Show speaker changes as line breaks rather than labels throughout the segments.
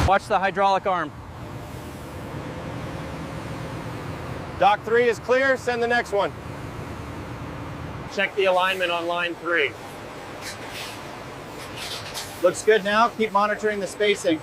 Watch the hydraulic arm.
Dock 3 is clear, send the next one.
Check the alignment on line 3.
Looks good now, keep monitoring the spacing.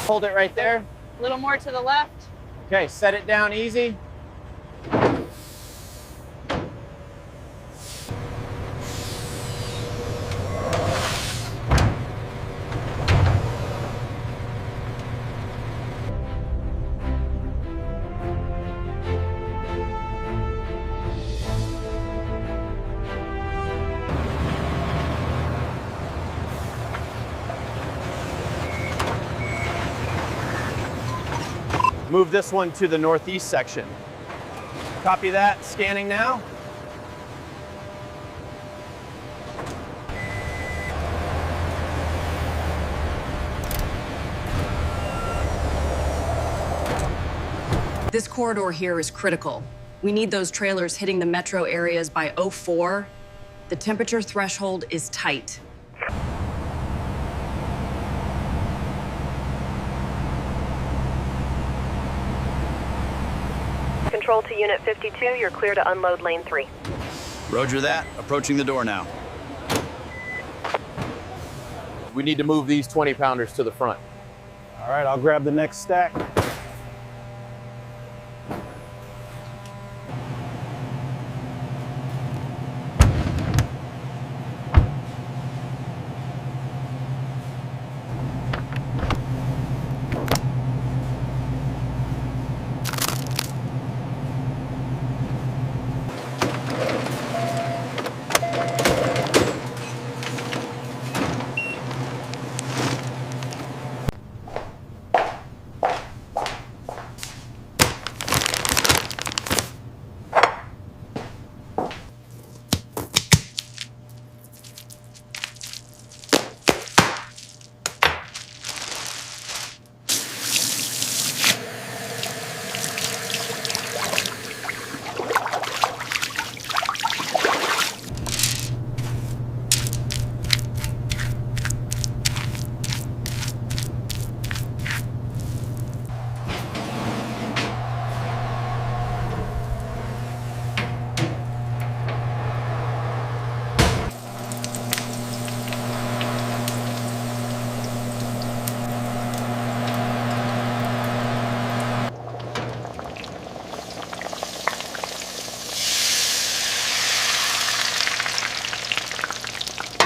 Hold it right there.
A little more to the left.
Okay, set it down easy. Move this one to the northeast section. Copy that, scanning now.
This corridor here is critical. We need those trailers hitting the metro areas by 04. The temperature threshold is tight.
Control to Unit 52, you're clear to unload lane 3.
Roger that. Approaching the door now.
We need to move these 20-pounders to the front.
All right, I'll grab the next stack.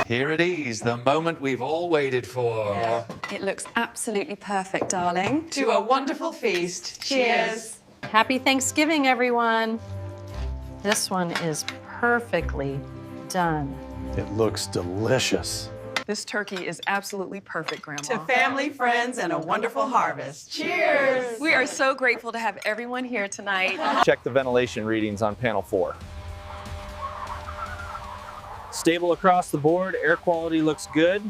Here it is, the moment we've all waited for.
Yeah. It looks absolutely perfect, darling.
To a wonderful feast. Cheers.
Happy Thanksgiving, everyone. This one is perfectly done.
It looks delicious.
This turkey is absolutely perfect, Grandma.
To family, friends, and a wonderful harvest. Cheers!
We are so grateful to have everyone here tonight.
Check the ventilation readings on panel 4. Stable across the board, air quality looks good.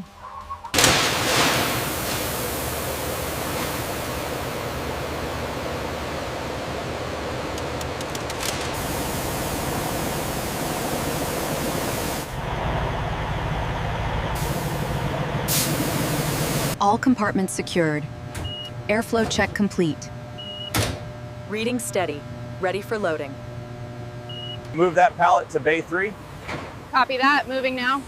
All compartments secured. Airflow check complete.
Reading steady. Ready for loading.
Move that pallet to bay 3.
Copy that. Moving now.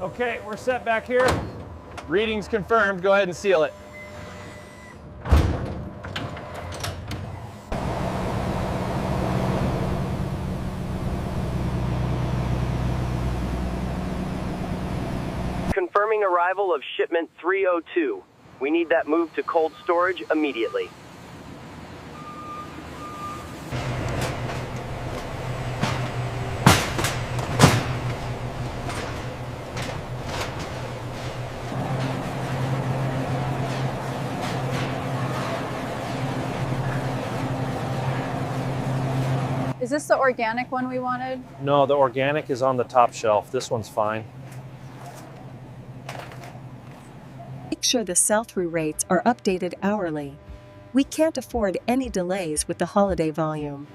Okay, we're set back here. Readings confirmed. Go ahead and seal it.
Confirming arrival of shipment 302. We need that moved to cold storage immediately.
Is this the organic one we wanted?
No, the organic is on the top shelf. This one's fine.
Make sure the sell-through rates are updated hourly. We can't afford any delays with the holiday volume.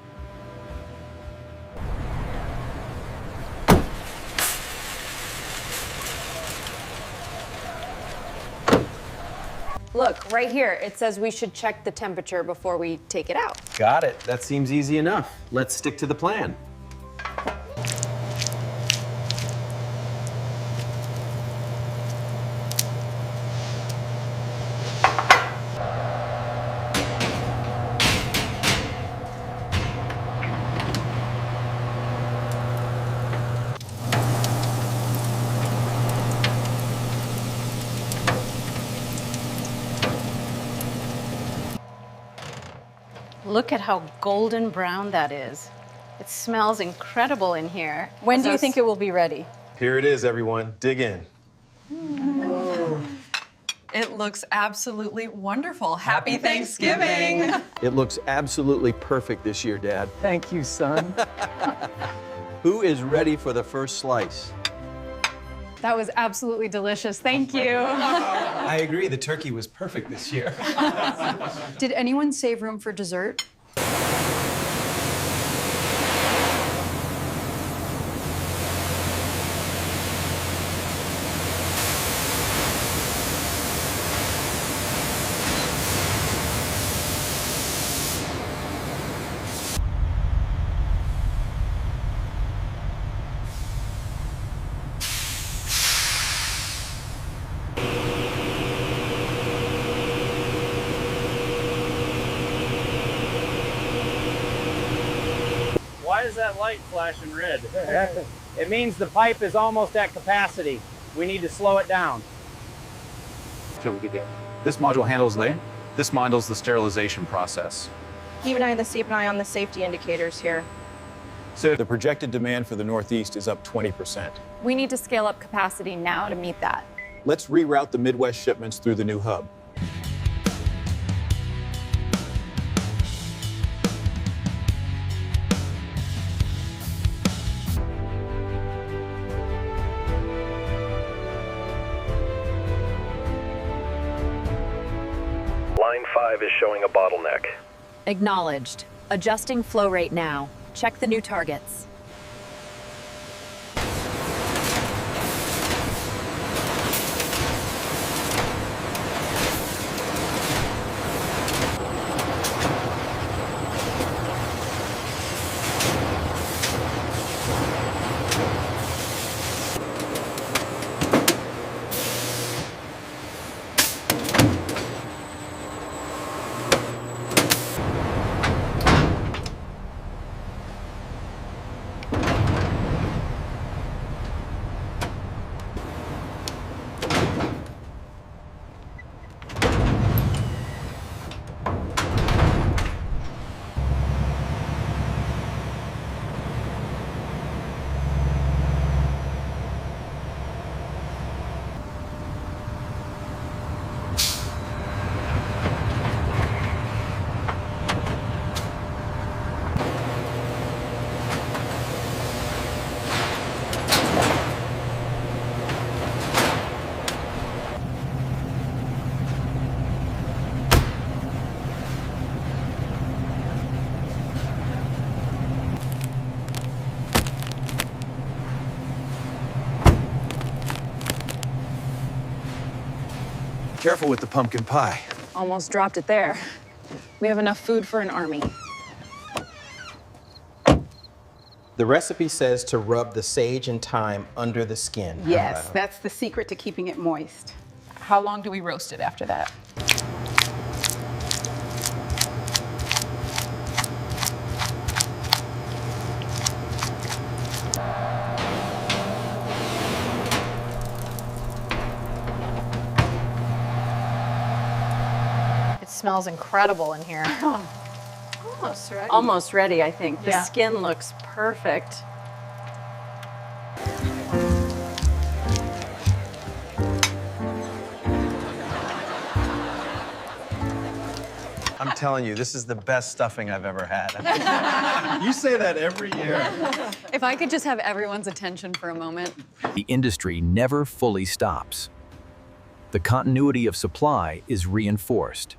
Look, right here, it says we should check the temperature before we take it out.
Got it. That seems easy enough. Let's stick to the plan.
Look at how golden brown that is. It smells incredible in here. When do you think it will be ready?
Here it is, everyone. Dig in.
It looks absolutely wonderful. Happy Thanksgiving.
It looks absolutely perfect this year, Dad.
Thank you, son.
Who is ready for the first slice?
That was absolutely delicious. Thank you.
I agree. The turkey was perfect this year.
Did anyone save room for dessert?
Why is that light flashing red?
It means the pipe is almost at capacity. We need to slow it down.
This module handles this models the sterilization process.
Keep an eye on the safety indicators here.
So the projected demand for the Northeast is up 20%.
We need to scale up capacity now to meet that.
Let's reroute the Midwest shipments through the new hub.
Line 5 is showing a bottleneck.
Acknowledged.
Adjusting flow rate now. Check the new targets.
Careful with the pumpkin pie.
Almost dropped it there. We have enough food for an army.
The recipe says to rub the sage and thyme under the skin.
Yes, that's the secret to keeping it moist. How long do we roast it after that? It smells incredible in here.
Almost ready. Almost ready, I think. The
Yeah.
skin looks perfect.
I'm telling you, this is the best stuffing I've ever had. You say that every year.
If I could just have everyone's attention for a moment.
The industry never fully stops. The continuity of supply is reinforced.